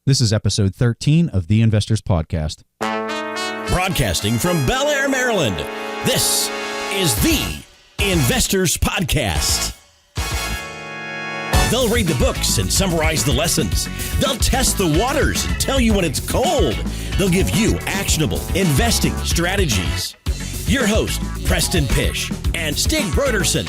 This is episode 13 of the Investors Podcast. Broadcasting from Bel Air, Maryland, this is the Investors Podcast. They'll read the books and summarize the lessons. They'll test the waters and tell you when it's cold. They'll give you actionable investing strategies. Your host, Preston Pish and Stig Broderson.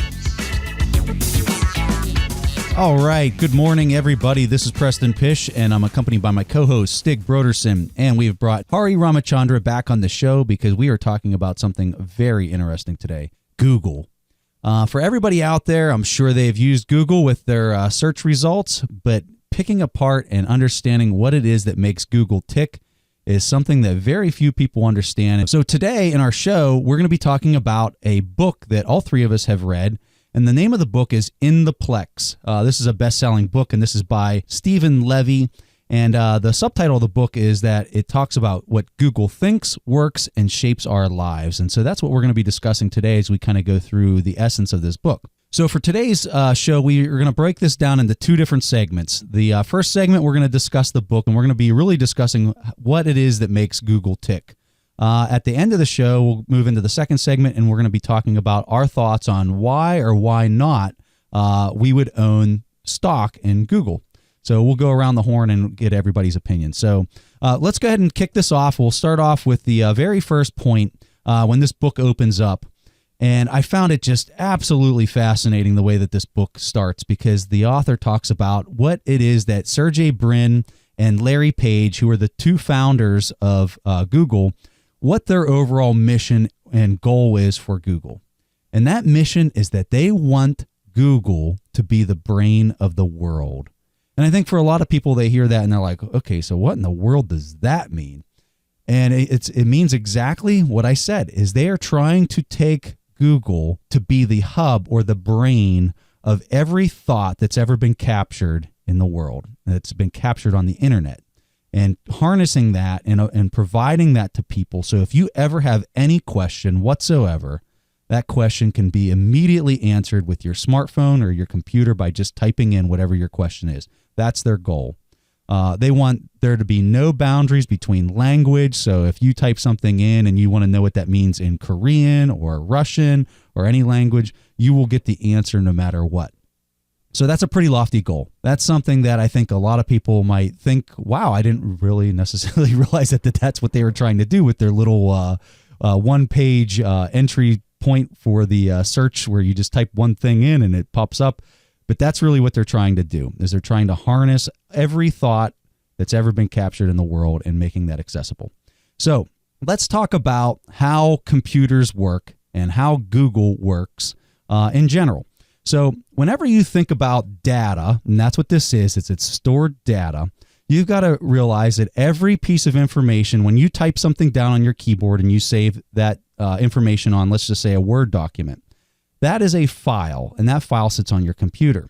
All right. Good morning, everybody. This is Preston Pish, and I'm accompanied by my co-host, Stig Broderson. And we have brought Hari Ramachandra back on the show because we are talking about something very interesting today, Google. For everybody out there, I'm sure they've used Google with their search results, but picking apart and understanding what it is that makes Google tick is something that very few people understand. So today in our show, we're going to be talking about a book that all three of us have read. And the name of the book is In the Plex. This is a best-selling book, and this is by Stephen Levy. And the subtitle of the book is that it talks about what Google thinks, works, and shapes our lives. And so that's what we're going to be discussing today as we kind of go through the essence of this book. So for today's show, we are going to break this down into two different segments. The first segment, we're going to discuss the book, and we're going to be really discussing what it is that makes Google tick. At the end of the show, we'll move into the second segment, and we're going to be talking about our thoughts on why or why not we would own stock in Google. So we'll go around the horn and get everybody's opinion. So let's go ahead and kick this off. We'll start off with the very first point when this book opens up. And I found it just absolutely fascinating the way that this book starts, because the author talks about what it is that Sergey Brin and Larry Page, who are the two founders of Google, what their overall mission and goal is for Google. And that mission is that they want Google to be the brain of the world. And I think for a lot of people, they hear that and they're like, okay, so what in the world does that mean? And it means exactly what I said, is they are trying to take Google to be the hub or the brain of every thought that's ever been captured in the world, that's been captured on the internet. And harnessing that and providing that to people. So if you ever have any question whatsoever, that question can be immediately answered with your smartphone or your computer by just typing in whatever your question is. That's their goal. They want there to be no boundaries between language. So if you type something in and you want to know what that means in Korean or Russian or any language, you will get the answer no matter what. So that's a pretty lofty goal. That's something that I think a lot of people might think, wow, I didn't really necessarily realize that that's what they were trying to do with their little one-page entry point for the search where you just type one thing in and it pops up. But that's really what they're trying to do, is they're trying to harness every thought that's ever been captured in the world and making that accessible. So let's talk about how computers work and how Google works in general. So whenever you think about data, and that's what this is, it's stored data, you've got to realize that every piece of information, when you type something down on your keyboard and you save that information on, let's just say, a Word document, that is a file, and that file sits on your computer.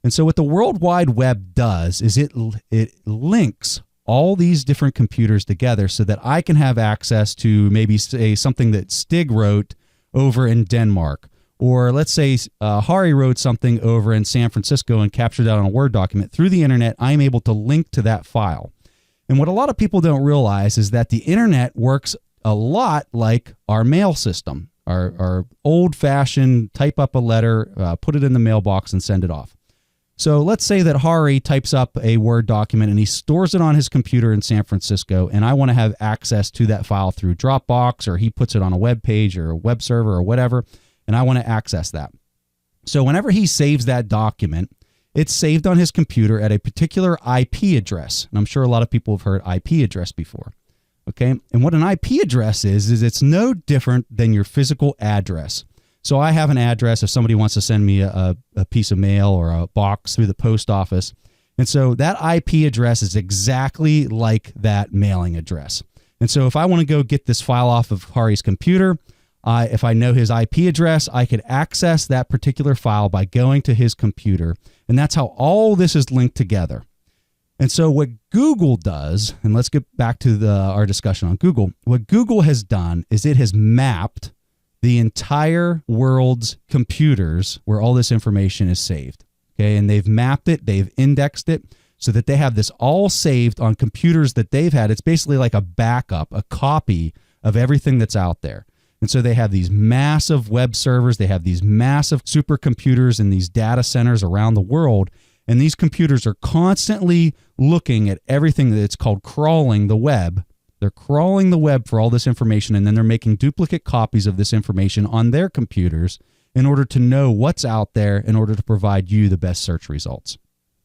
And so what the World Wide Web does is it links all these different computers together so that I can have access to maybe say something that Stig wrote over in Denmark. Or let's say Hari wrote something over in San Francisco and captured that on a Word document. Through the internet, I'm able to link to that file. And what a lot of people don't realize is that the internet works a lot like our mail system, our old-fashioned type up a letter, put it in the mailbox, and send it off. So let's say that Hari types up a Word document and he stores it on his computer in San Francisco, and I want to have access to that file through Dropbox, or he puts it on a web page or a web server or whatever, and I want to access that. So whenever he saves that document, it's saved on his computer at a particular IP address. And I'm sure a lot of people have heard IP address before. Okay, and what an IP address is it's no different than your physical address. So I have an address if somebody wants to send me a piece of mail or a box through the post office. And so that IP address is exactly like that mailing address. And so if I want to go get this file off of Hari's computer, if I know his IP address, I could access that particular file by going to his computer. And that's how all this is linked together. And so what Google does, and let's get back to our discussion on Google. What Google has done is it has mapped the entire world's computers where all this information is saved. Okay, and they've mapped it, they've indexed it. so that they have this all saved on computers that they've had. It's basically like a backup, a copy of everything that's out there. And so they have these massive web servers, they have these massive supercomputers in these data centers around the world, and these computers are constantly looking at everything that's called crawling the web. They're crawling the web for all this information, and then they're making duplicate copies of this information on their computers in order to know what's out there in order to provide you the best search results.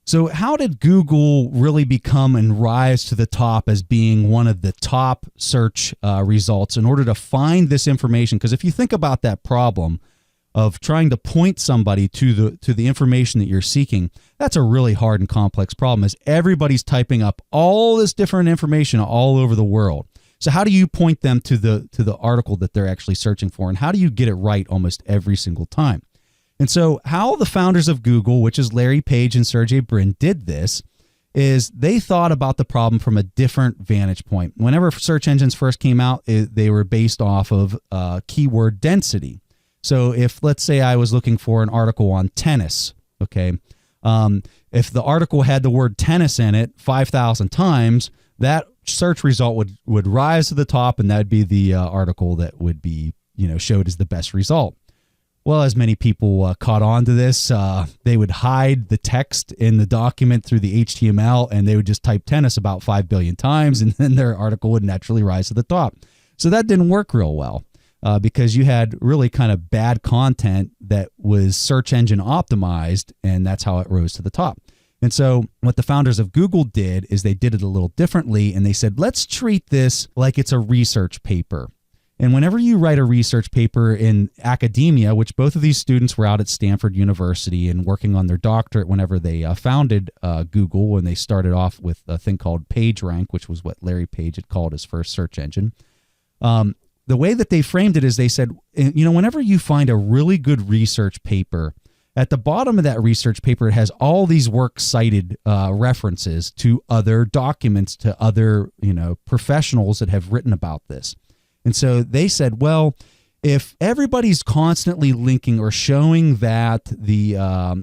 So how did Google really become and rise to the top as being one of the top search results in order to find this information? Because if you think about that problem of trying to point somebody to the information that you're seeking, that's a really hard and complex problem, as everybody's typing up all this different information all over the world. So how do you point them to the article that they're actually searching for, and how do you get it right almost every single time? And so how the founders of Google, which is Larry Page and Sergey Brin, did this is they thought about the problem from a different vantage point. Whenever search engines first came out, they were based off of keyword density. So if, let's say, I was looking for an article on tennis, okay, if the article had the word tennis in it 5,000 times, that search result would rise to the top, and that would be the article that would be, showed as the best result. Well, as many people caught on to this, they would hide the text in the document through the HTML, and they would just type tennis about 5 billion times, and then their article would naturally rise to the top. So that didn't work real well because you had really kind of bad content that was search engine optimized, and that's how it rose to the top. And so what the founders of Google did is they did it a little differently, and they said, let's treat this like it's a research paper. And whenever you write a research paper in academia, which both of these students were out at Stanford University and working on their doctorate whenever they founded Google, when they started off with a thing called PageRank, which was what Larry Page had called his first search engine. The way that they framed it is they said, whenever you find a really good research paper, at the bottom of that research paper, it has all these works cited references to other documents, to other professionals that have written about this. And so they said, well, if everybody's constantly linking or showing that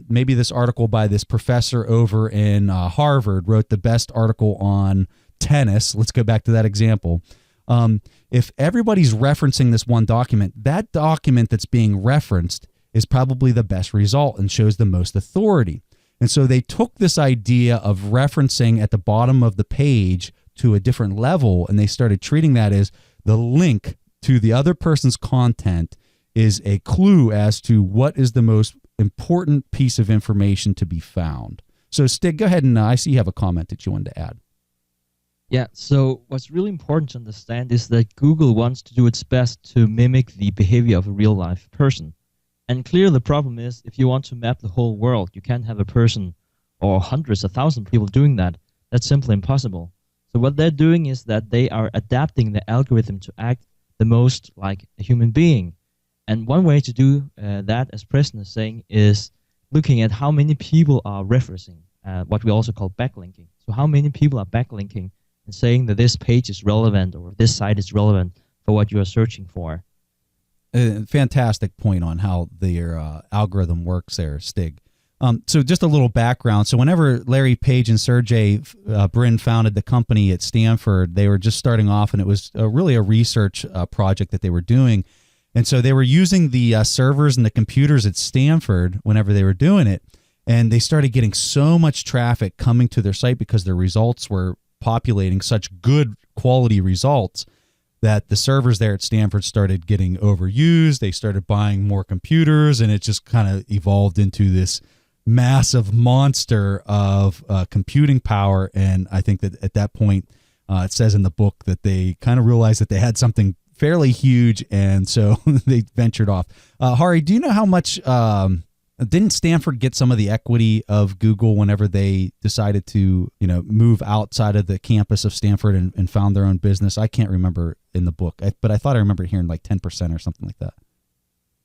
maybe this article by this professor over in Harvard wrote the best article on tennis, let's go back to that example. If everybody's referencing this one document, that document that's being referenced is probably the best result and shows the most authority. And so they took this idea of referencing at the bottom of the page to a different level, and they started treating that as the link to the other person's content is a clue as to what is the most important piece of information to be found. So Stig, go ahead, and I see you have a comment that you wanted to add. Yeah, so what's really important to understand is that Google wants to do its best to mimic the behavior of a real-life person. And clearly the problem is, if you want to map the whole world, you can't have a person or hundreds of thousands of people doing that. That's simply impossible. So what they're doing is that they are adapting the algorithm to act the most like a human being. And one way to do that, as Preston is saying, is looking at how many people are referencing, what we also call backlinking. So how many people are backlinking and saying that this page is relevant or this site is relevant for what you are searching for. Fantastic point on how their algorithm works there, Stig. So just a little background. So whenever Larry Page and Sergey Brin founded the company at Stanford, they were just starting off, and it was really a research project that they were doing. And so they were using the servers and the computers at Stanford whenever they were doing it, and they started getting so much traffic coming to their site because their results were populating such good quality results that the servers there at Stanford started getting overused. They started buying more computers, and it just kind of evolved into this massive monster of computing power. And I think that at that point, it says in the book that they kind of realized that they had something fairly huge, and so they ventured off. Hari, do you know how much didn't Stanford get some of the equity of Google whenever they decided to move outside of the campus of Stanford and found their own business? I can't remember in the book, but I thought I remember hearing like 10% or something like that.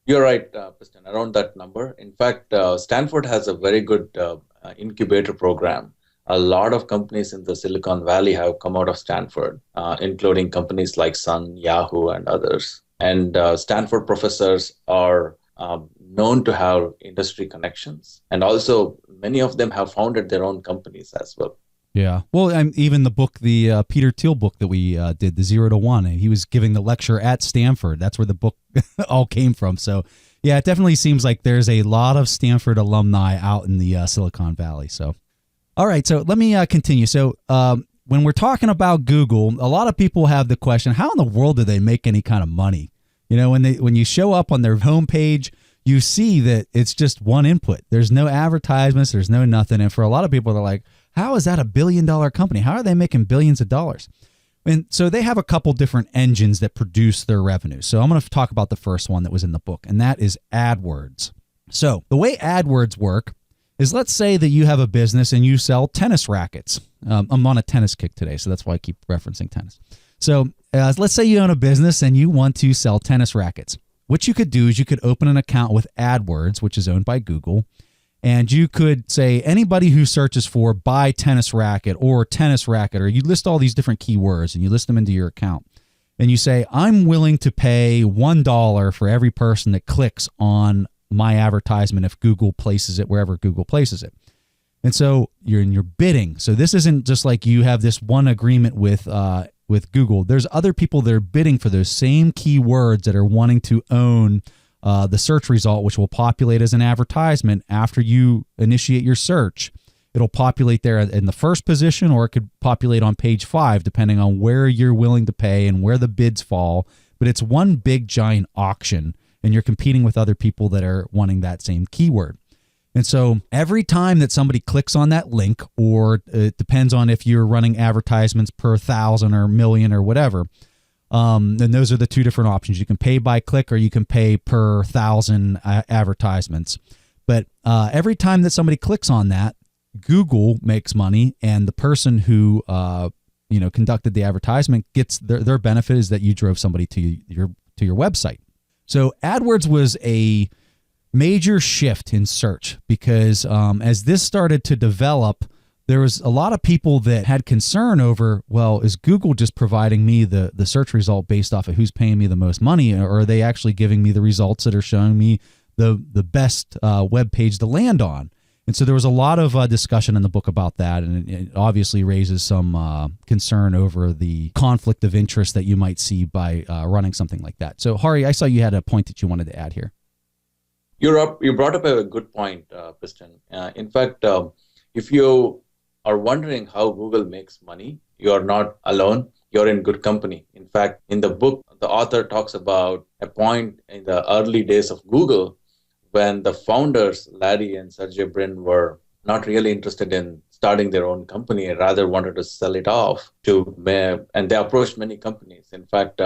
You're right, Preston, around that number. In fact, Stanford has a very good incubator program. A lot of companies in the Silicon Valley have come out of Stanford, including companies like Sun, Yahoo, and others. And Stanford professors are known to have industry connections and also many of them have founded their own companies as well. Yeah. Well, even the book, the Peter Thiel book that we did, the 0 to 1, he was giving the lecture at Stanford. That's where the book all came from. So, yeah, it definitely seems like there's a lot of Stanford alumni out in the Silicon Valley. So, all right. So let me continue. So when we're talking about Google, a lot of people have the question, how in the world do they make any kind of money? You know, when you show up on their homepage, you see that it's just one input. There's no advertisements. There's no nothing. And for a lot of people, they're like, how is that $1 billion company? How are they making billions of dollars? And so they have a couple different engines that produce their revenue. So I'm going to talk about the first one that was in the book, and that is Adwords. So the way Adwords work is, let's say that you have a business and you sell tennis rackets. I'm on a tennis kick today, so that's why I keep referencing tennis. So let's say you own a business and you want to sell tennis rackets. What you could do is you could open an account with Adwords, which is owned by Google, and you could say anybody who searches for buy tennis racket, or you list all these different keywords and you list them into your account. And you say, I'm willing to pay $1 for every person that clicks on my advertisement if Google places it wherever Google places it. And so you're bidding. So this isn't just like you have this one agreement with Google. There's other people that are bidding for those same keywords that are wanting to own the search result, which will populate as an advertisement after you initiate your search. It'll populate there in the first position, or it could populate on page 5, depending on where you're willing to pay and where the bids fall. But it's one big giant auction, and you're competing with other people that are wanting that same keyword. And so every time that somebody clicks on that link, or it depends on if you're running advertisements per 1,000 or million or whatever, then those are the two different options. You can pay by click, or you can pay per 1,000 advertisements. But every time that somebody clicks on that, Google makes money, and the person who conducted the advertisement gets their benefit is that you drove somebody to your website. So Adwords was a major shift in search because as this started to develop, there was a lot of people that had concern over, well, is Google just providing me the search result based off of who's paying me the most money, or are they actually giving me the results that are showing me the best web page to land on? And so there was a lot of discussion in the book about that, and it obviously raises some concern over the conflict of interest that you might see by running something like that. So, Hari, I saw you had a point that you wanted to add here. You brought up a good point, Piston. In fact, if you are wondering how Google makes money, you are not alone. You're in good company. In fact, in the book, the author talks about a point in the early days of Google when the founders, Larry and Sergey Brin, were not really interested in starting their own company and rather wanted to sell it off and they approached many companies. In fact,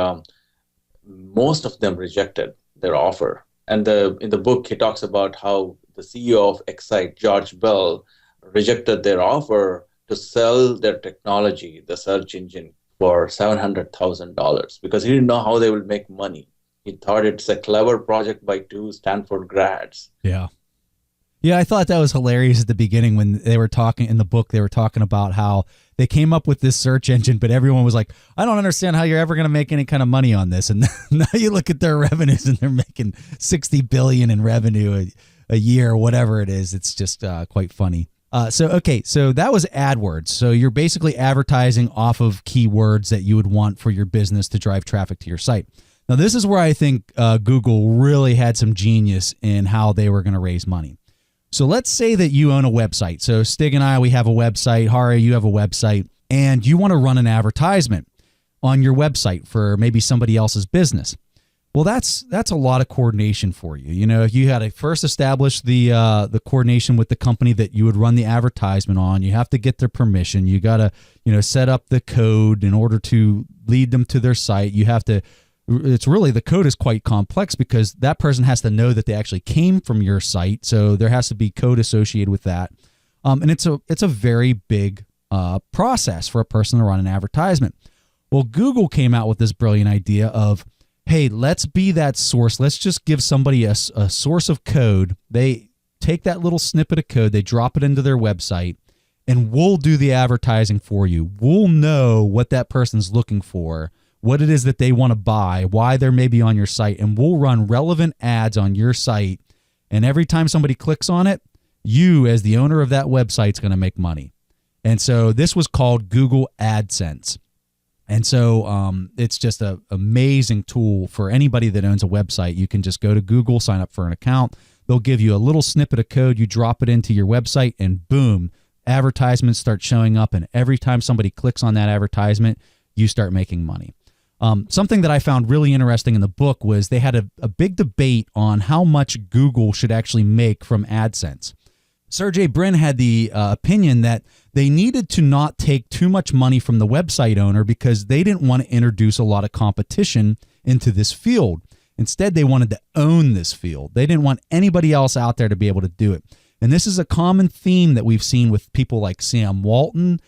most of them rejected their offer. And in the book, he talks about how the CEO of Excite, George Bell, rejected their offer to sell their technology, the search engine, for $700,000 because he didn't know how they would make money. He thought it's a clever project by 2 Stanford grads. Yeah. Yeah, I thought that was hilarious at the beginning when they were talking in the book. They were talking about how they came up with this search engine, but everyone was like, I don't understand how you're ever going to make any kind of money on this. And now you look at their revenues and they're making $60 billion in revenue a year, whatever it is. It's just quite funny. So that was AdWords. So you're basically advertising off of keywords that you would want for your business to drive traffic to your site. Now, this is where I think Google really had some genius in how they were going to raise money. So let's say that you own a website. So Stig and I, we have a website. Hari, you have a website, and you want to run an advertisement on your website for maybe somebody else's business. Well, that's a lot of coordination for you. You know, if you had to first establish the coordination with the company that you would run the advertisement on, you have to get their permission. You got to, set up the code in order to lead them to their site. You have to. It's really, the code is quite complex because that person has to know that they actually came from your site. So there has to be code associated with that. And it's a very big process for a person to run an advertisement. Well, Google came out with this brilliant idea of, hey, let's be that source. Let's just give somebody a source of code. They take that little snippet of code, they drop it into their website, and we'll do the advertising for you. We'll know what that person's looking for, what it is that they want to buy, why they're maybe on your site, and we'll run relevant ads on your site. And every time somebody clicks on it, you as the owner of that website is going to make money. And so this was called Google AdSense. And so it's just an amazing tool for anybody that owns a website. You can just go to Google, sign up for an account. They'll give you a little snippet of code. You drop it into your website and boom, advertisements start showing up. And every time somebody clicks on that advertisement, you start making money. Something that I found really interesting in the book was they had a big debate on how much Google should actually make from AdSense. Sergey Brin had the opinion that they needed to not take too much money from the website owner because they didn't want to introduce a lot of competition into this field. Instead, they wanted to own this field. They didn't want anybody else out there to be able to do it. And this is a common theme that we've seen with people like Sam Walton,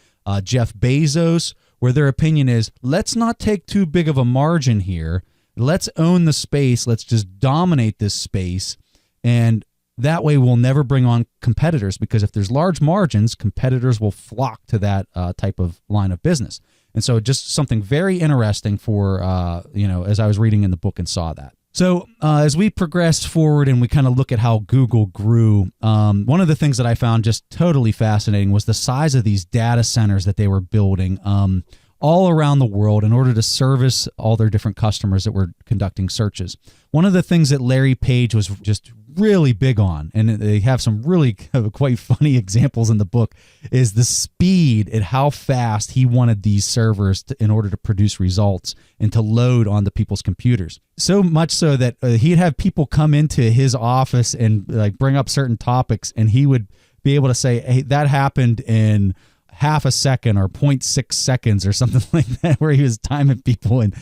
Jeff Bezos, where their opinion is, let's not take too big of a margin here. Let's own the space. Let's just dominate this space. And that way we'll never bring on competitors, because if there's large margins, competitors will flock to that type of line of business. And so just something very interesting for, as I was reading in the book and saw that. So as we progressed forward and we kind of look at how Google grew, one of the things that I found just totally fascinating was the size of these data centers that they were building all around the world in order to service all their different customers that were conducting searches. One of the things that Larry Page was just really big on, and they have some really quite funny examples in the book, is the speed at how fast he wanted these servers in order to produce results and to load onto people's computers. So much so that he'd have people come into his office and like bring up certain topics, and he would be able to say, hey, that happened in half a second or 0.6 seconds or something like that, where he was timing people, and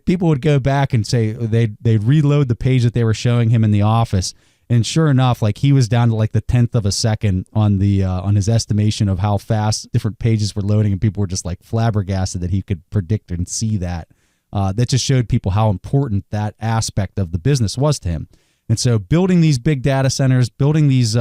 people would go back and say they'd reload the page that they were showing him in the office. And sure enough, like he was down to like the 10th of a second on the on his estimation of how fast different pages were loading, and people were just like flabbergasted that he could predict and see that. That just showed people how important that aspect of the business was to him. And so building these big data centers, building these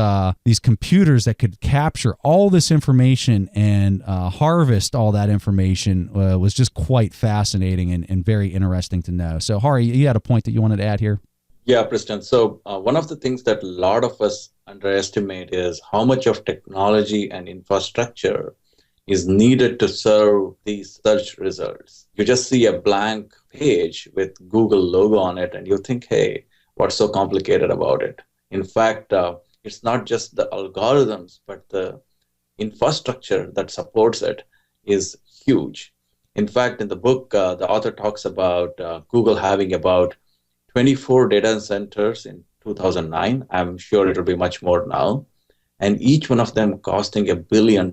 computers that could capture all this information and harvest all that information was just quite fascinating and very interesting to know. So Hari, you had a point that you wanted to add here? Yeah, Preston. So one of the things that a lot of us underestimate is how much of technology and infrastructure is needed to serve these search results. You just see a blank page with Google logo on it and you think, hey, what's so complicated about it? In fact, it's not just the algorithms, but the infrastructure that supports it is huge. In fact, in the book, the author talks about Google having about 24 data centers in 2009. I'm sure it'll be much more now. And each one of them costing $1 billion.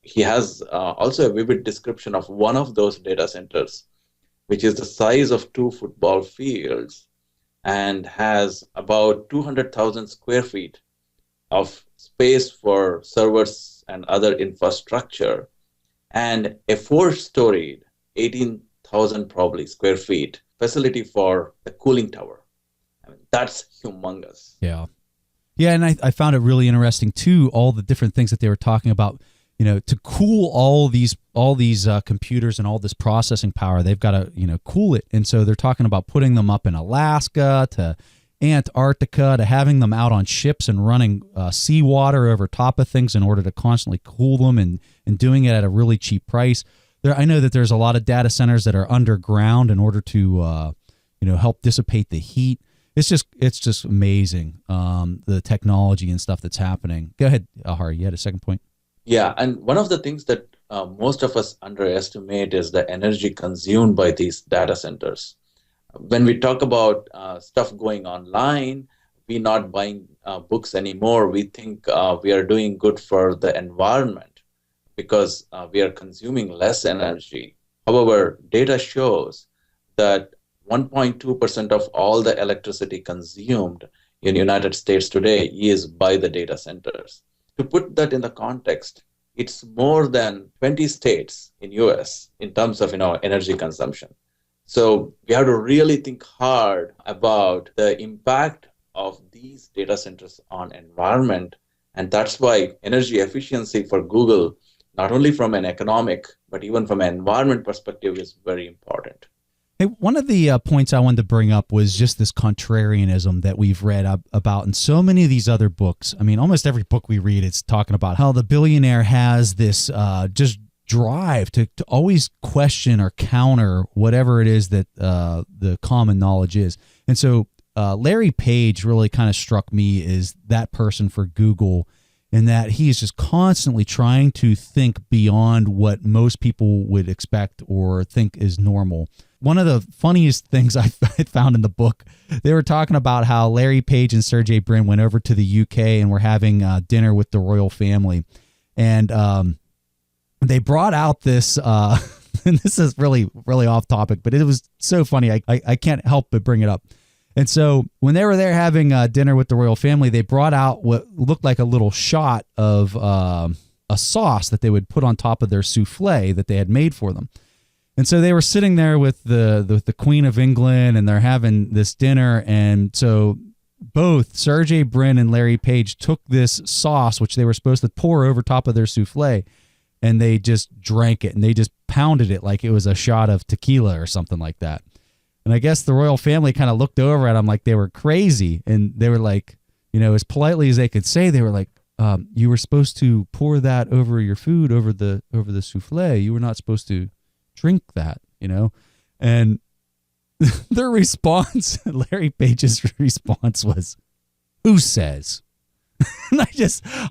He has also a vivid description of one of those data centers, which is the size of 2 football fields and has about 200,000 square feet of space for servers and other infrastructure, and a 4-storied, 18,000 probably square feet facility for the cooling tower. I mean, that's humongous. Yeah. Yeah, and I found it really interesting too, all the different things that they were talking about. To cool all these computers and all this processing power, they've got to cool it. And so they're talking about putting them up in Alaska to Antarctica to having them out on ships and running seawater over top of things in order to constantly cool them and doing it at a really cheap price. I know that there's a lot of data centers that are underground in order to help dissipate the heat. It's just amazing, the technology and stuff that's happening. Go ahead, Hari, you had a second point? Yeah, and one of the things that most of us underestimate is the energy consumed by these data centers. When we talk about stuff going online, we're not buying books anymore. We think we are doing good for the environment because we are consuming less energy. However, data shows that 1.2% of all the electricity consumed in the United States today is by the data centers. To put that in the context, it's more than 20 states in US in terms of energy consumption. So we have to really think hard about the impact of these data centers on environment. And that's why energy efficiency for Google, not only from an economic, but even from an environment perspective, is very important. Hey, one of the points I wanted to bring up was just this contrarianism that we've read about in so many of these other books. I mean, almost every book we read, it's talking about how the billionaire has this just drive to always question or counter whatever it is that the common knowledge is. And so Larry Page really kind of struck me as that person for Google, in that he's just constantly trying to think beyond what most people would expect or think is normal. One of the funniest things I found in the book, they were talking about how Larry Page and Sergey Brin went over to the UK and were having dinner with the royal family. And they brought out this, and this is really, really off topic, but it was so funny. I can't help but bring it up. And so when they were there having dinner with the royal family, they brought out what looked like a little shot of a sauce that they would put on top of their souffle that they had made for them. And so they were sitting there with the Queen of England, and they're having this dinner. And so both Sergey Brin and Larry Page took this sauce, which they were supposed to pour over top of their souffle, and they just drank it, and they just pounded it like it was a shot of tequila or something like that. And I guess the royal family kind of looked over at them like they were crazy. And they were like, as politely as they could say, they were like, you were supposed to pour that over your food, over the souffle. You were not supposed to drink that, And their response, Larry Page's response was, "Who says?" And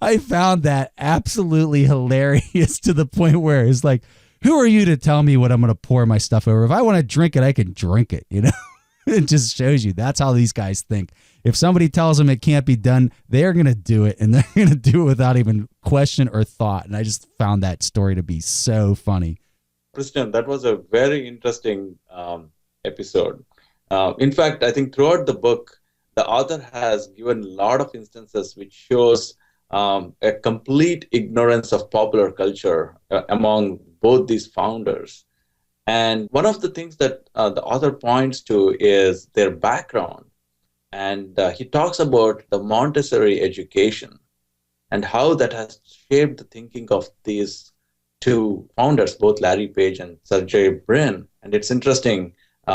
I found that absolutely hilarious, to the point where it's like, who are you to tell me what I'm going to pour my stuff over? If I want to drink it, I can drink it, It just shows you that's how these guys think. If somebody tells them it can't be done, they're going to do it, and they're going to do it without even question or thought. And I just found that story to be so funny. Christian, that was a very interesting episode. In fact, I think throughout the book, the author has given a lot of instances which shows a complete ignorance of popular culture among both these founders. And one of the things that the author points to is their background. And he talks about the Montessori education and how that has shaped the thinking of these two founders, both Larry Page and Sergey Brin. And it's interesting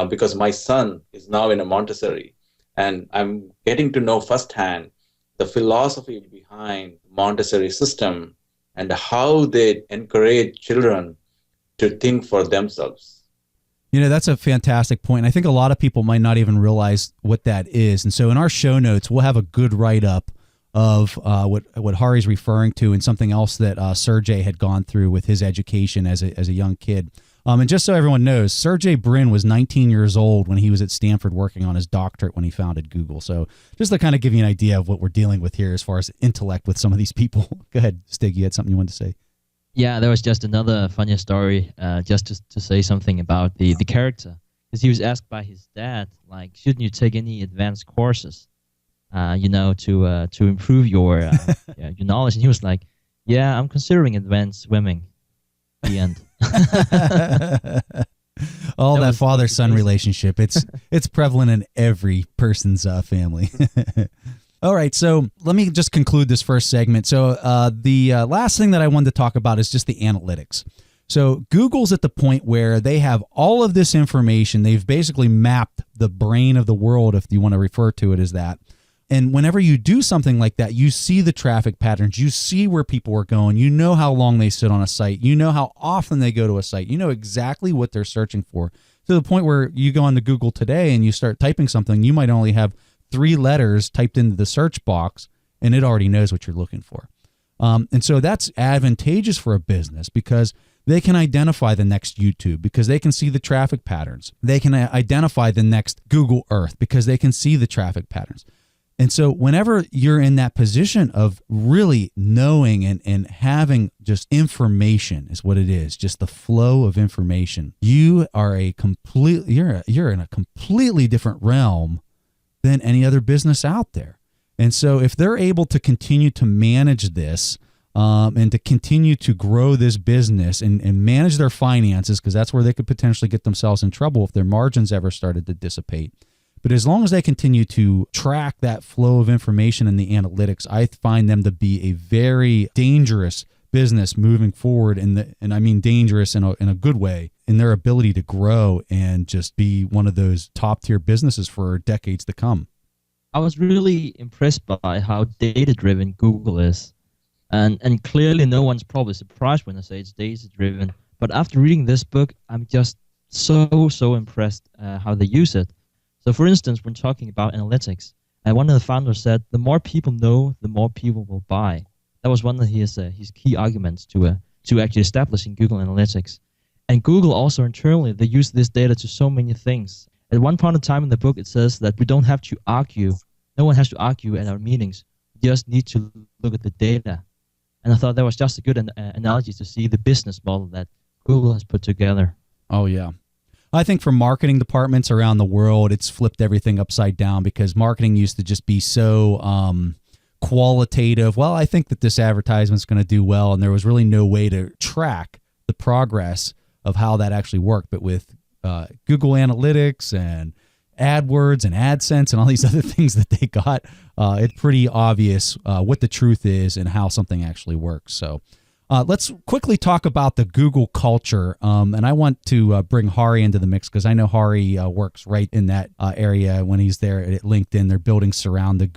because my son is now in a Montessori, and I'm getting to know firsthand the philosophy behind the Montessori system and how they encourage children to think for themselves. That's a fantastic point. I think a lot of people might not even realize what that is. And so in our show notes, we'll have a good write-up of what Hari's referring to, and something else that Sergey had gone through with his education as a young kid. And just so everyone knows, Sergey Brin was 19 years old when he was at Stanford working on his doctorate when he founded Google. So just to kind of give you an idea of what we're dealing with here as far as intellect with some of these people. Go ahead, Stig, you had something you wanted to say? Yeah, there was just another funny story, just to say something about the character. Because he was asked by his dad, like, shouldn't you take any advanced courses, to improve your knowledge? And he was like, yeah, I'm considering advanced swimming. The end. That father-son relationship. It's prevalent in every person's family. All right, so let me just conclude this first segment. So the last thing that I wanted to talk about is just the analytics. So Google's at the point where they have all of this information. They've basically mapped the brain of the world, if you want to refer to it as that. And whenever you do something like that, you see the traffic patterns, you see where people are going, you know how long they sit on a site, you know how often they go to a site, you know exactly what they're searching for, to the point where you go onto Google today and you start typing something, you might only have 3 letters typed into the search box, and it already knows what you're looking for. And so that's advantageous for a business because they can identify the next YouTube because they can see the traffic patterns. They can identify the next Google Earth because they can see the traffic patterns. And so whenever you're in that position of really knowing and having just information is what it is, just the flow of information, you are you're in a completely different realm than any other business out there. And so if they're able to continue to manage this and to continue to grow this business and manage their finances, because that's where they could potentially get themselves in trouble if their margins ever started to dissipate. But as long as they continue to track that flow of information in the analytics, I find them to be a very dangerous business moving forward. And I mean dangerous in a good way. in their ability to grow and just be one of those top tier businesses for decades to come. I was really impressed by how data-driven Google is. And clearly no one's probably surprised when I say it's data-driven. But after reading this book, I'm just so impressed how they use it. So for instance, when talking about analytics, one of the founders said, the more people know, the more people will buy. That was one of his key arguments to actually establishing Google Analytics. And Google also internally, they use this data to so many things. At one point in time in the book, it says that we don't have to argue. No one has to argue at our meetings. We just need to look at the data. And I thought that was just a good analogy to see the business model that Google has put together. Oh, yeah. I think for marketing departments around the world, it's flipped everything upside down because marketing used to just be so qualitative. Well, I think that this advertisement's going to do well, and there was really no way to track the progress of how that actually worked. But with Google Analytics and Adwords and Adsense and all these other things that they got, it's pretty obvious what the truth is and how something actually works. So let's quickly talk about the Google culture. And I want to bring Hari into the mix because I know Hari works right in that area when he's there at LinkedIn. They're building surround the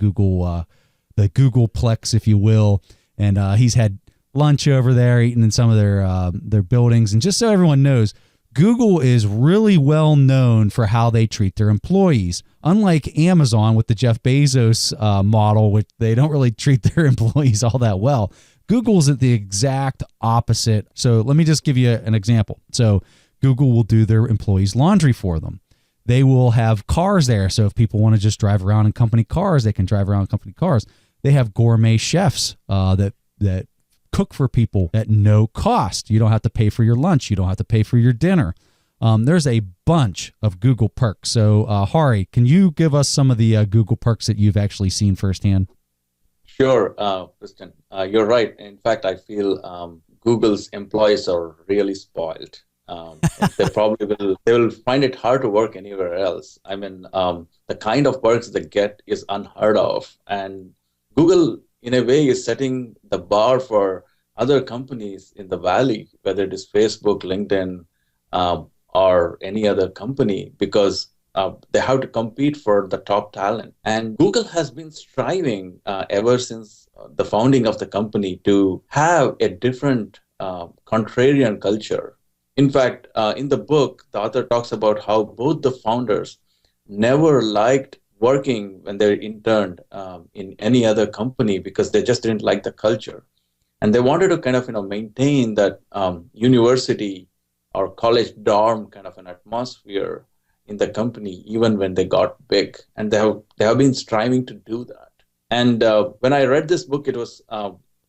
Googleplex, if you will. And he's had lunch over there, eating in some of their buildings. And just so everyone knows, Google is really well known for how they treat their employees. Unlike Amazon with the Jeff Bezos model, which they don't really treat their employees all that well, Google's at the exact opposite. So let me just give you an example. So Google will do their employees' laundry for them. They will have cars there. So if people want to just drive around in company cars, they can drive around in company cars. They have gourmet chefs that cook for people at no cost. You don't have to pay for your lunch. You don't have to pay for your dinner. There's a bunch of Google perks. So Hari, can you give us some of the Google perks that you've actually seen firsthand? Sure, Kristen. You're right. In fact, I feel Google's employees are really spoiled. They will find it hard to work anywhere else. I mean, the kind of perks they get is unheard of. And Google, in a way, is setting the bar for other companies in the Valley, whether it is Facebook, LinkedIn, or any other company, because they have to compete for the top talent. And Google has been striving ever since the founding of the company to have a different contrarian culture. In fact, in the book, the author talks about how both the founders never liked working when they interned in any other company because they just didn't like the culture. And they wanted to kind of maintain that university or college dorm kind of an atmosphere in the company, even when they got big. And they have been striving to do that. And when I read this book, it was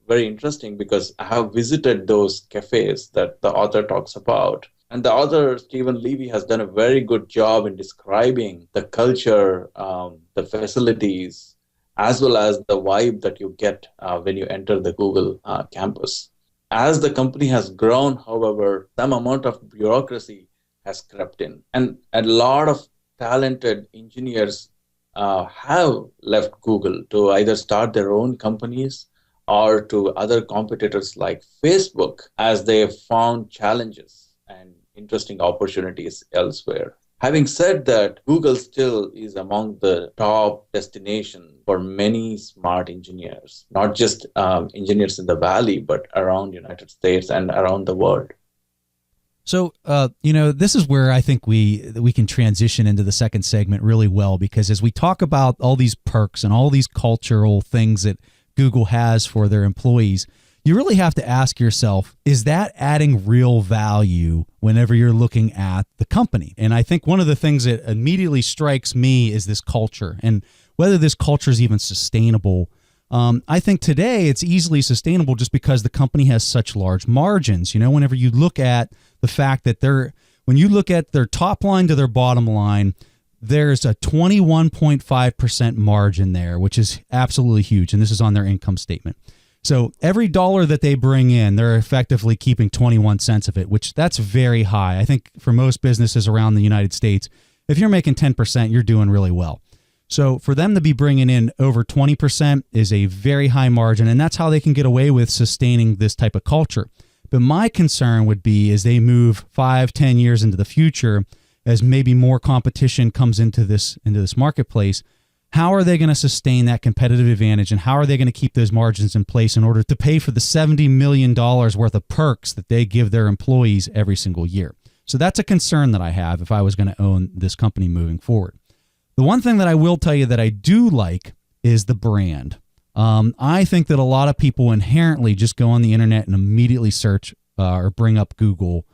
very interesting because I have visited those cafes that the author talks about. And the author, Stephen Levy, has done a very good job in describing the culture, the facilities, as well as the vibe that you get when you enter the Google campus. As the company has grown, however, some amount of bureaucracy has crept in. And a lot of talented engineers have left Google to either start their own companies or to other competitors like Facebook as they have found challenges and interesting opportunities elsewhere. Having said that, Google still is among the top destination for many smart engineers, not just engineers in the Valley, but around the United States and around the world. So, this is where I think we can transition into the second segment really well, because as we talk about all these perks and all these cultural things that Google has for their employees, you really have to ask yourself, is that adding real value whenever you're looking at the company? And I think one of the things that immediately strikes me is this culture, and whether this culture is even sustainable. I think today it's easily sustainable just because the company has such large margins. Whenever you look at the fact that when you look at their top line to their bottom line, there's a 21.5% margin there, which is absolutely huge. And this is on their income statement. So every dollar that they bring in, they're effectively keeping 21 cents of it, which that's very high. I think for most businesses around the United States, if you're making 10%, you're doing really well. So for them to be bringing in over 20% is a very high margin, and that's how they can get away with sustaining this type of culture. But my concern would be as they move 5-10 years into the future, as maybe more competition comes into this marketplace, how are they going to sustain that competitive advantage, and how are they going to keep those margins in place in order to pay for the $70 million worth of perks that they give their employees every single year? So that's a concern that I have if I was going to own this company moving forward. The one thing that I will tell you that I do like is the brand. I think that a lot of people inherently just go on the internet and immediately search or bring up Google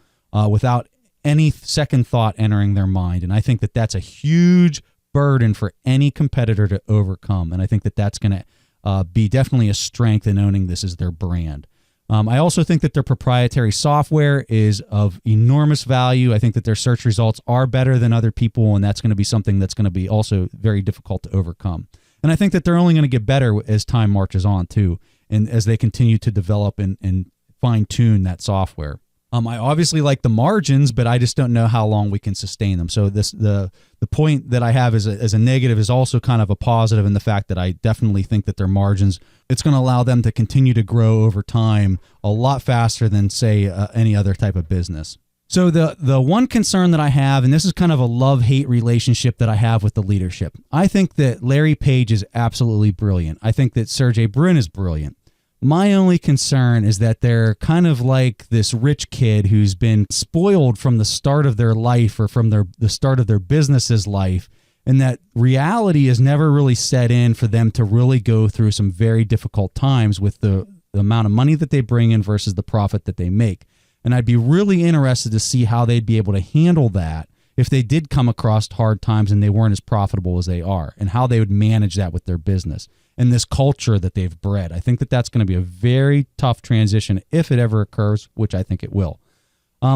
without any second thought entering their mind. And I think that that's a huge burden for any competitor to overcome. And I think that that's going to be definitely a strength in owning this as their brand. I also think that their proprietary software is of enormous value. I think that their search results are better than other people, and that's going to be something that's going to be also very difficult to overcome. And I think that they're only going to get better as time marches on, too, and as they continue to develop and fine-tune that software. I obviously like the margins, but I just don't know how long we can sustain them. So the point that I have as a negative is also kind of a positive in the fact that I definitely think that their margins, it's going to allow them to continue to grow over time a lot faster than, say, any other type of business. So the one concern that I have, and this is kind of a love-hate relationship that I have with the leadership, I think that Larry Page is absolutely brilliant. I think that Sergey Brin is brilliant. My only concern is that they're kind of like this rich kid who's been spoiled from the start of their life or from the start of their business's life, and that reality has never really set in for them to really go through some very difficult times with the amount of money that they bring in versus the profit that they make. And I'd be really interested to see how they'd be able to handle that if they did come across hard times and they weren't as profitable as they are, and how they would manage that with their business and this culture that they've bred. I think that that's going to be a very tough transition if it ever occurs, which I think it will.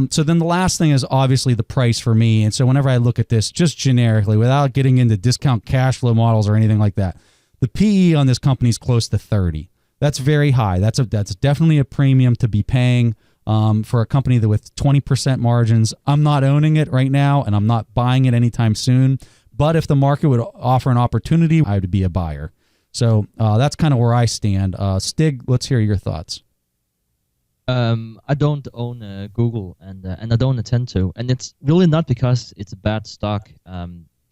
So then the last thing is obviously the price for me. And so whenever I look at this just generically, without getting into discount cash flow models or anything like that, the PE on this company is close to 30. That's very high. That's definitely a premium to be paying for a company that with 20% margins. I'm not owning it right now, and I'm not buying it anytime soon. But if the market would offer an opportunity, I would be a buyer. So that's kind of where I stand. Stig, let's hear your thoughts. I don't own Google, and I don't intend to. And it's really not because it's a bad stock.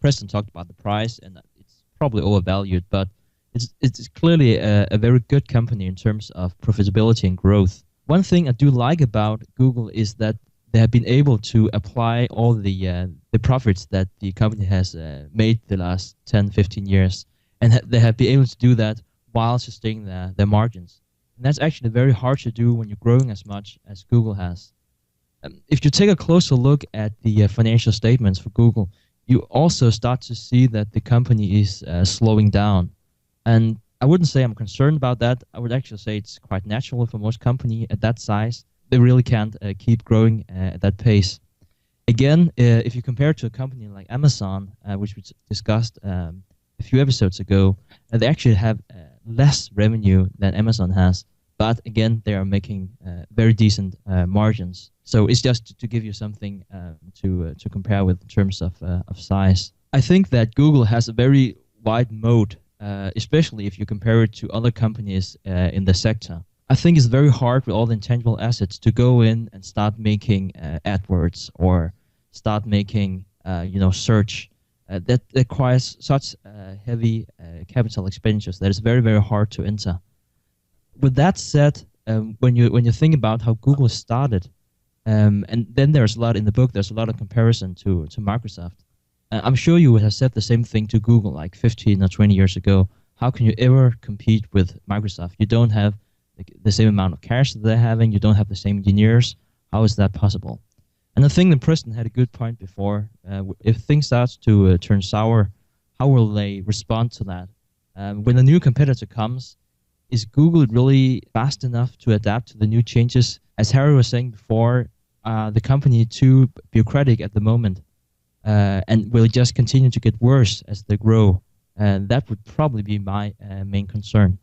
Preston talked about the price, and it's probably overvalued, but it's clearly a very good company in terms of profitability and growth. One thing I do like about Google is that they have been able to apply all the profits that the company has made the last 10, 15 years. And they have been able to do that while sustaining their margins. And that's actually very hard to do when you're growing as much as Google has. If you take a closer look at the financial statements for Google, you also start to see that the company is slowing down. And I wouldn't say I'm concerned about that. I would actually say it's quite natural for most companies at that size. They really can't keep growing at that pace. Again, if you compare it to a company like Amazon, which we discussed a few episodes ago, they actually have less revenue than Amazon has, but again, they are making very decent margins. So it's just to give you something to compare with in terms of size. I think that Google has a very wide moat, especially if you compare it to other companies in the sector. I think it's very hard with all the intangible assets to go in and start making Adwords or start making search. That requires such heavy capital expenditures that it's very, very hard to enter. With that said, when you think about how Google started, and then there's a lot in the book, there's a lot of comparison to Microsoft. I'm sure you would have said the same thing to Google like 15 or 20 years ago. How can you ever compete with Microsoft? You don't have the same amount of cash that they're having. You don't have the same engineers. How is that possible? And I think that Preston had a good point before. If things start to turn sour, how will they respond to that? When a new competitor comes, is Google really fast enough to adapt to the new changes? As Harry was saying before, the company too bureaucratic at the moment, and will just continue to get worse as they grow. And that would probably be my main concern.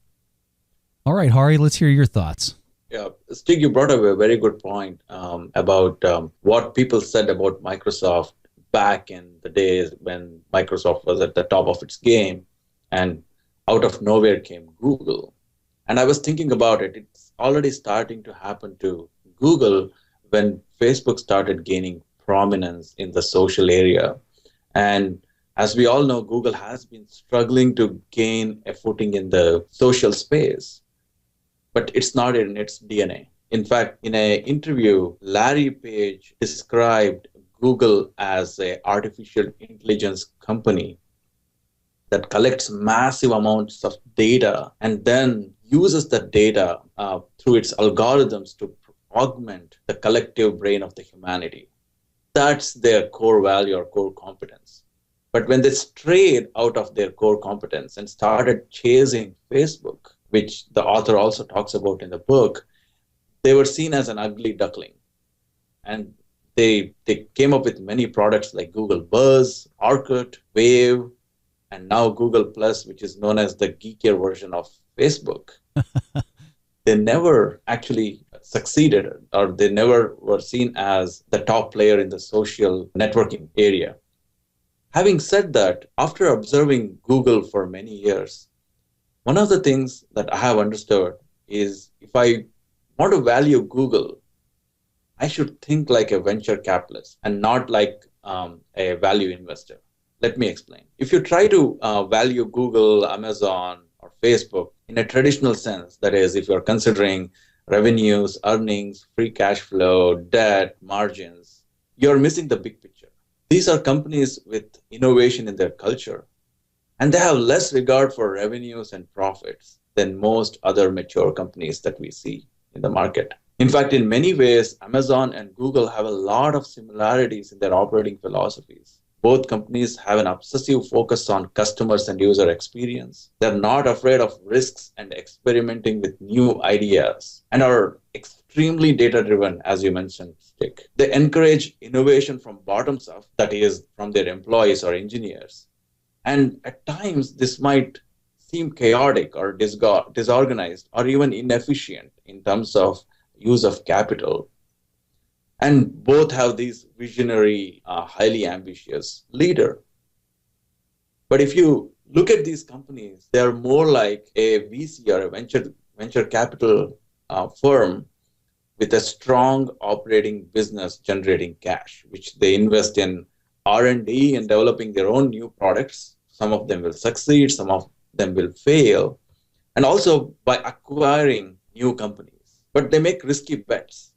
All right, Hari, let's hear your thoughts. Yeah, Stig, you brought up a very good point about what people said about Microsoft back in the days when Microsoft was at the top of its game, and out of nowhere came Google. And I was thinking about it. It's already starting to happen to Google when Facebook started gaining prominence in the social area. And as we all know, Google has been struggling to gain a footing in the social space, but it's not in its DNA. In fact, in an interview, Larry Page described Google as an artificial intelligence company that collects massive amounts of data and then uses the data through its algorithms to augment the collective brain of the humanity. That's their core value or core competence. But when they strayed out of their core competence and started chasing Facebook, which the author also talks about in the book, they were seen as an ugly duckling. And they came up with many products like Google Buzz, Orkut, Wave, and now Google Plus, which is known as the geekier version of Facebook. They never actually succeeded, or they never were seen as the top player in the social networking area. Having said that, after observing Google for many years, one of the things that I have understood is if I want to value Google, I should think like a venture capitalist and not like a value investor. Let me explain. If you try to value Google, Amazon, or Facebook in a traditional sense, that is, if you're considering revenues, earnings, free cash flow, debt, margins, you're missing the big picture. These are companies with innovation in their culture, and they have less regard for revenues and profits than most other mature companies that we see in the market. In fact, in many ways, Amazon and Google have a lot of similarities in their operating philosophies. Both companies have an obsessive focus on customers and user experience. They're not afraid of risks and experimenting with new ideas and are extremely data-driven, as you mentioned, Stick. They encourage innovation from bottoms up, that is, from their employees or engineers. And at times, this might seem chaotic or disorganized or even inefficient in terms of use of capital. And both have these visionary, highly ambitious leader. But if you look at these companies, they're more like a VC or a venture capital firm with a strong operating business generating cash, which they invest in R&D and developing their own new products. Some of them will succeed, some of them will fail, and also by acquiring new companies. But they make risky bets.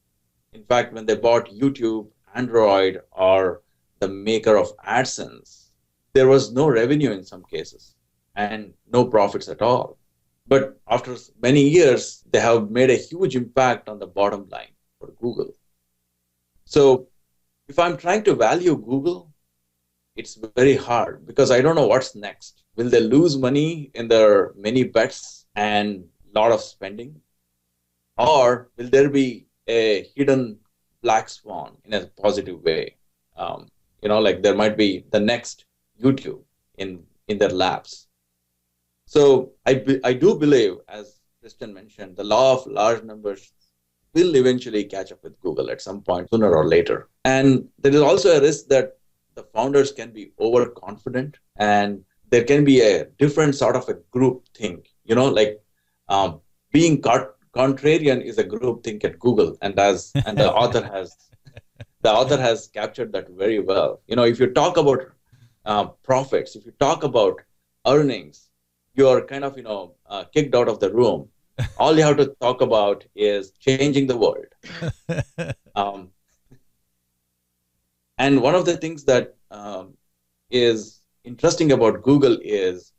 In fact, when they bought YouTube, Android, or the maker of Adsense, there was no revenue in some cases and no profits at all. But after many years, they have made a huge impact on the bottom line for Google. So if I'm trying to value Google, it's very hard because I don't know what's next. Will they lose money in their many bets and lot of spending? Or will there be a hidden black swan in a positive way? Like there might be the next YouTube in their labs. So I do believe, as Kristen mentioned, the law of large numbers will eventually catch up with Google at some point, sooner or later. And there is also a risk that the founders can be overconfident, and there can be a different sort of a group think. Being contrarian is a group think at Google, and the author has captured that very well. If you talk about profits, if you talk about earnings, you are kind of kicked out of the room. All you have to talk about is changing the world. And one of the things that is interesting about Google is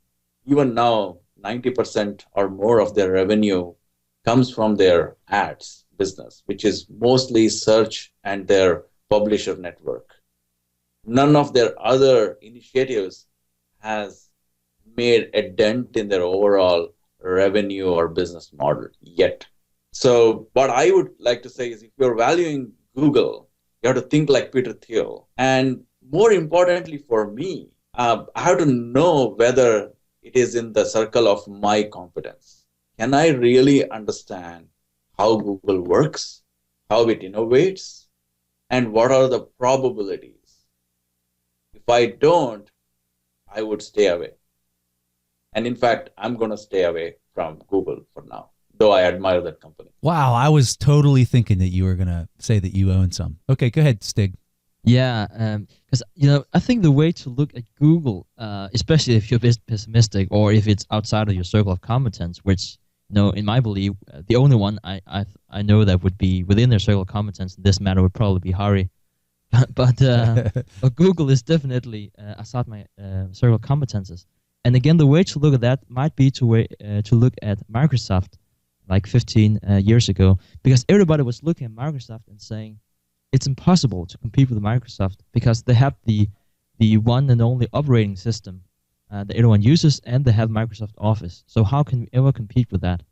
even now 90% or more of their revenue comes from their ads business, which is mostly search and their publisher network. None of their other initiatives has made a dent in their overall revenue or business model yet. So what I would like to say is if you're valuing Google, you have to think like Peter Thiel. And more importantly for me, I have to know whether it is in the circle of my competence. Can I really understand how Google works, how it innovates, and what are the probabilities? If I don't, I would stay away. And in fact, I'm going to stay away from Google for now, though I admire that company. Wow, I was totally thinking that you were going to say that you own some. Okay, go ahead, Stig. Yeah, because I think the way to look at Google, especially if you're pessimistic or if it's outside of your circle of competence, which in my belief, the only one I know that would be within their circle of competence in this matter would probably be Hari. but Google is definitely outside my circle of competences. And again, the way to look at that might be to look at Microsoft like 15 years ago, because everybody was looking at Microsoft and saying it's impossible to compete with Microsoft because they have the one and only operating system that everyone uses, and they have Microsoft Office. So how can we ever compete with that?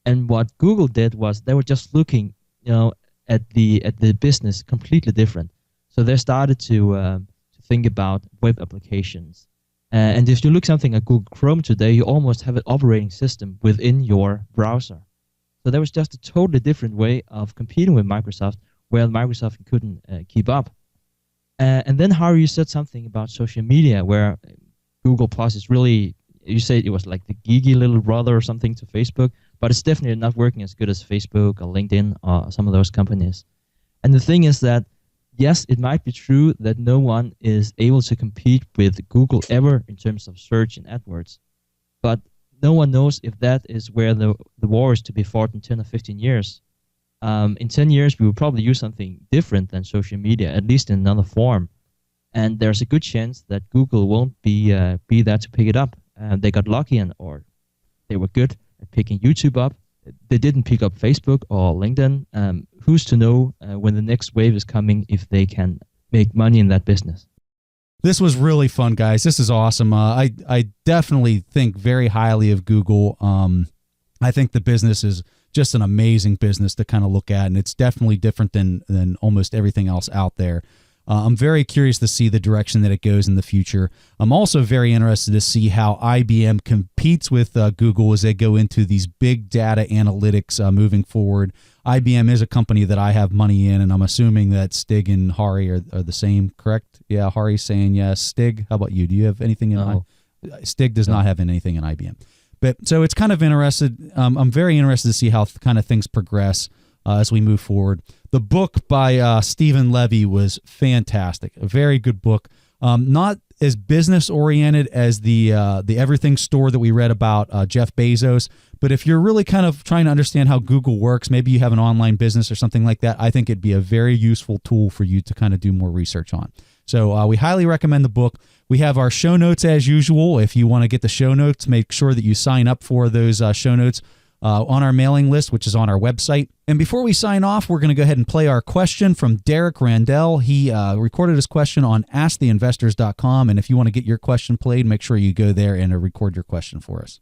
And what Google did was they were just looking, at the business completely different. So they started to think about web applications. And if you look something at Google Chrome today, you almost have an operating system within your browser. So there was just a totally different way of competing with Microsoft, where Microsoft couldn't keep up. And then Harry, you said something about social media, where Google Plus is really, you said it was like the geeky little brother or something to Facebook, but it's definitely not working as good as Facebook or LinkedIn or some of those companies. And the thing is that, yes, it might be true that no one is able to compete with Google ever in terms of search and AdWords, but no one knows if that is where the war is to be fought in 10 or 15 years. In 10 years, we will probably use something different than social media, at least in another form. And there's a good chance that Google won't be there to pick it up. They got lucky, or they were good at picking YouTube up. They didn't pick up Facebook or LinkedIn. Who's to know when the next wave is coming, if they can make money in that business? This was really fun, guys. This is awesome. I definitely think very highly of Google. I think the business is just an amazing business to kind of look at, and it's definitely different than almost everything else out there. I'm very curious to see the direction that it goes in the future. I'm also very interested to see how IBM competes with Google as they go into these big data analytics moving forward. IBM is a company that I have money in, and I'm assuming that Stig and Hari are the same, correct? Yeah, Hari's saying yes. Stig, how about you? Do you have anything in No. Stig does not have anything in IBM. But so it's kind of interested. I'm very interested to see how kind of things progress as we move forward. The book by Stephen Levy was fantastic. A very good book. Not as business oriented as the Everything Store that we read about Jeff Bezos. But if you're really kind of trying to understand how Google works, maybe you have an online business or something like that, I think it'd be a very useful tool for you to kind of do more research on. So we highly recommend the book. We have our show notes as usual. If you want to get the show notes, make sure that you sign up for those show notes on our mailing list, which is on our website. And before we sign off, we're going to go ahead and play our question from Derek Randell. He recorded his question on asktheinvestors.com. And if you want to get your question played, make sure you go there and record your question for us.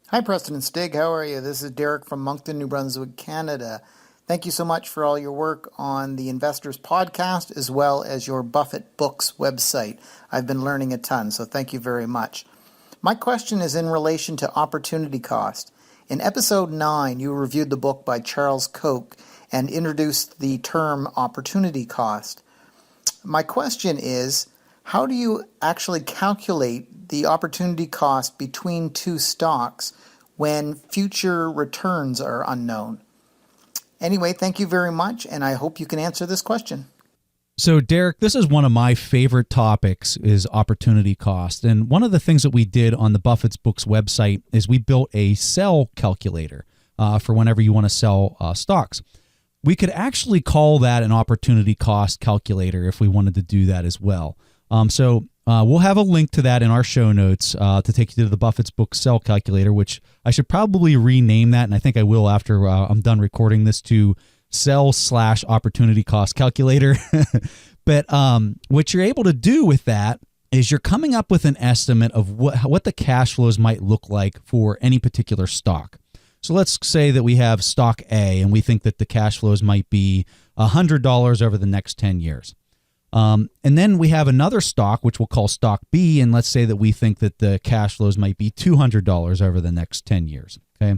Hi, Preston and Stig. How are you? This is Derek from Moncton, New Brunswick, Canada. Thank you so much for all your work on the Investors Podcast as well as your Buffett Books website. I've been learning a ton, so thank you very much. My question is in relation to opportunity cost. In episode 9, you reviewed the book by Charles Koch and introduced the term opportunity cost. My question is, how do you actually calculate the opportunity cost between two stocks when future returns are unknown? Anyway, thank you very much, and I hope you can answer this question. So, Derek, this is one of my favorite topics, is opportunity cost. And one of the things that we did on the Buffett's Books website is we built a sell calculator for whenever you want to sell stocks. We could actually call that an opportunity cost calculator if we wanted to do that as well. So we'll have a link to that in our show notes to take you to the Buffett's Books sell calculator, which I should probably rename that, and I think I will after I'm done recording this, to sell/opportunity cost calculator. But what you're able to do with that is you're coming up with an estimate of what the cash flows might look like for any particular stock. So let's say that we have stock A and we think that the cash flows might be $100 over the next 10 years. And then we have another stock, which we'll call stock B, and let's say that we think that the cash flows might be $200 over the next 10 years. Okay.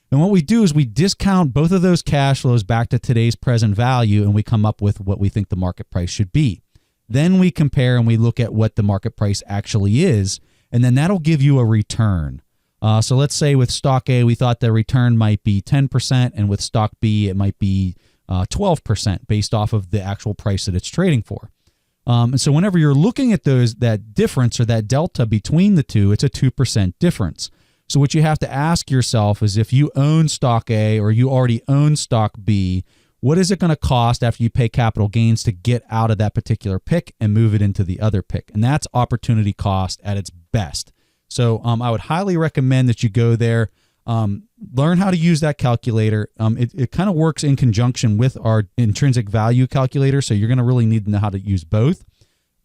And what we do is we discount both of those cash flows back to today's present value, and we come up with what we think the market price should be. Then we compare and we look at what the market price actually is, and then that'll give you a return. So let's say with stock A, we thought the return might be 10%, and with stock B, it might be 12% based off of the actual price that it's trading for. And so whenever you're looking at that difference or that delta between the two, it's a 2% difference. So what you have to ask yourself is, if you own stock A or you already own stock B, what is it going to cost after you pay capital gains to get out of that particular pick and move it into the other pick? And that's opportunity cost at its best. So I would highly recommend that you go there, learn how to use that calculator. It kind of works in conjunction with our intrinsic value calculator, so you're going to really need to know how to use both.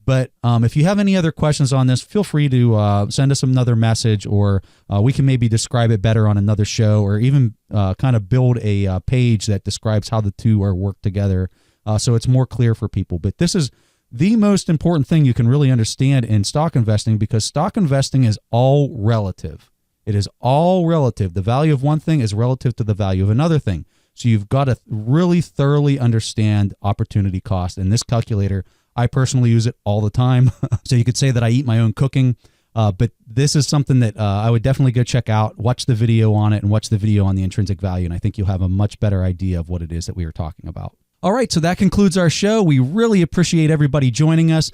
But if you have any other questions on this, feel free to send us another message, or we can maybe describe it better on another show, or even kind of build a page that describes how the two are worked together, so it's more clear for people. But this is the most important thing you can really understand in stock investing, because stock investing is all relative. It is all relative. The value of one thing is relative to the value of another thing. So you've got to really thoroughly understand opportunity cost. And this calculator, I personally use it all the time. So you could say that I eat my own cooking, but this is something that I would definitely go check out, watch the video on it, and watch the video on the intrinsic value. And I think you'll have a much better idea of what it is that we were talking about. All right, so that concludes our show. We really appreciate everybody joining us.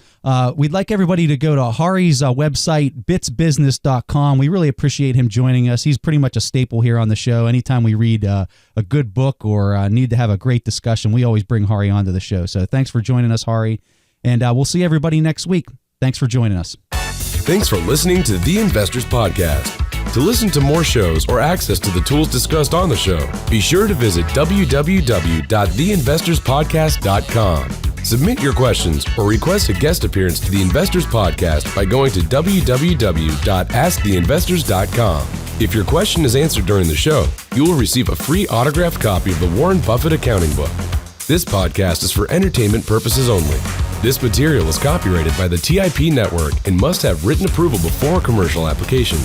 We'd like everybody to go to Hari's website, bitsbusiness.com. We really appreciate him joining us. He's pretty much a staple here on the show. Anytime we read a good book or need to have a great discussion, we always bring Hari onto the show. So thanks for joining us, Hari. And we'll see everybody next week. Thanks for joining us. Thanks for listening to The Investors Podcast. To listen to more shows or access to the tools discussed on the show, be sure to visit www.theinvestorspodcast.com. Submit your questions or request a guest appearance to The Investors Podcast by going to www.asktheinvestors.com. If your question is answered during the show, you will receive a free autographed copy of the Warren Buffett Accounting Book. This podcast is for entertainment purposes only. This material is copyrighted by the TIP Network and must have written approval before commercial application.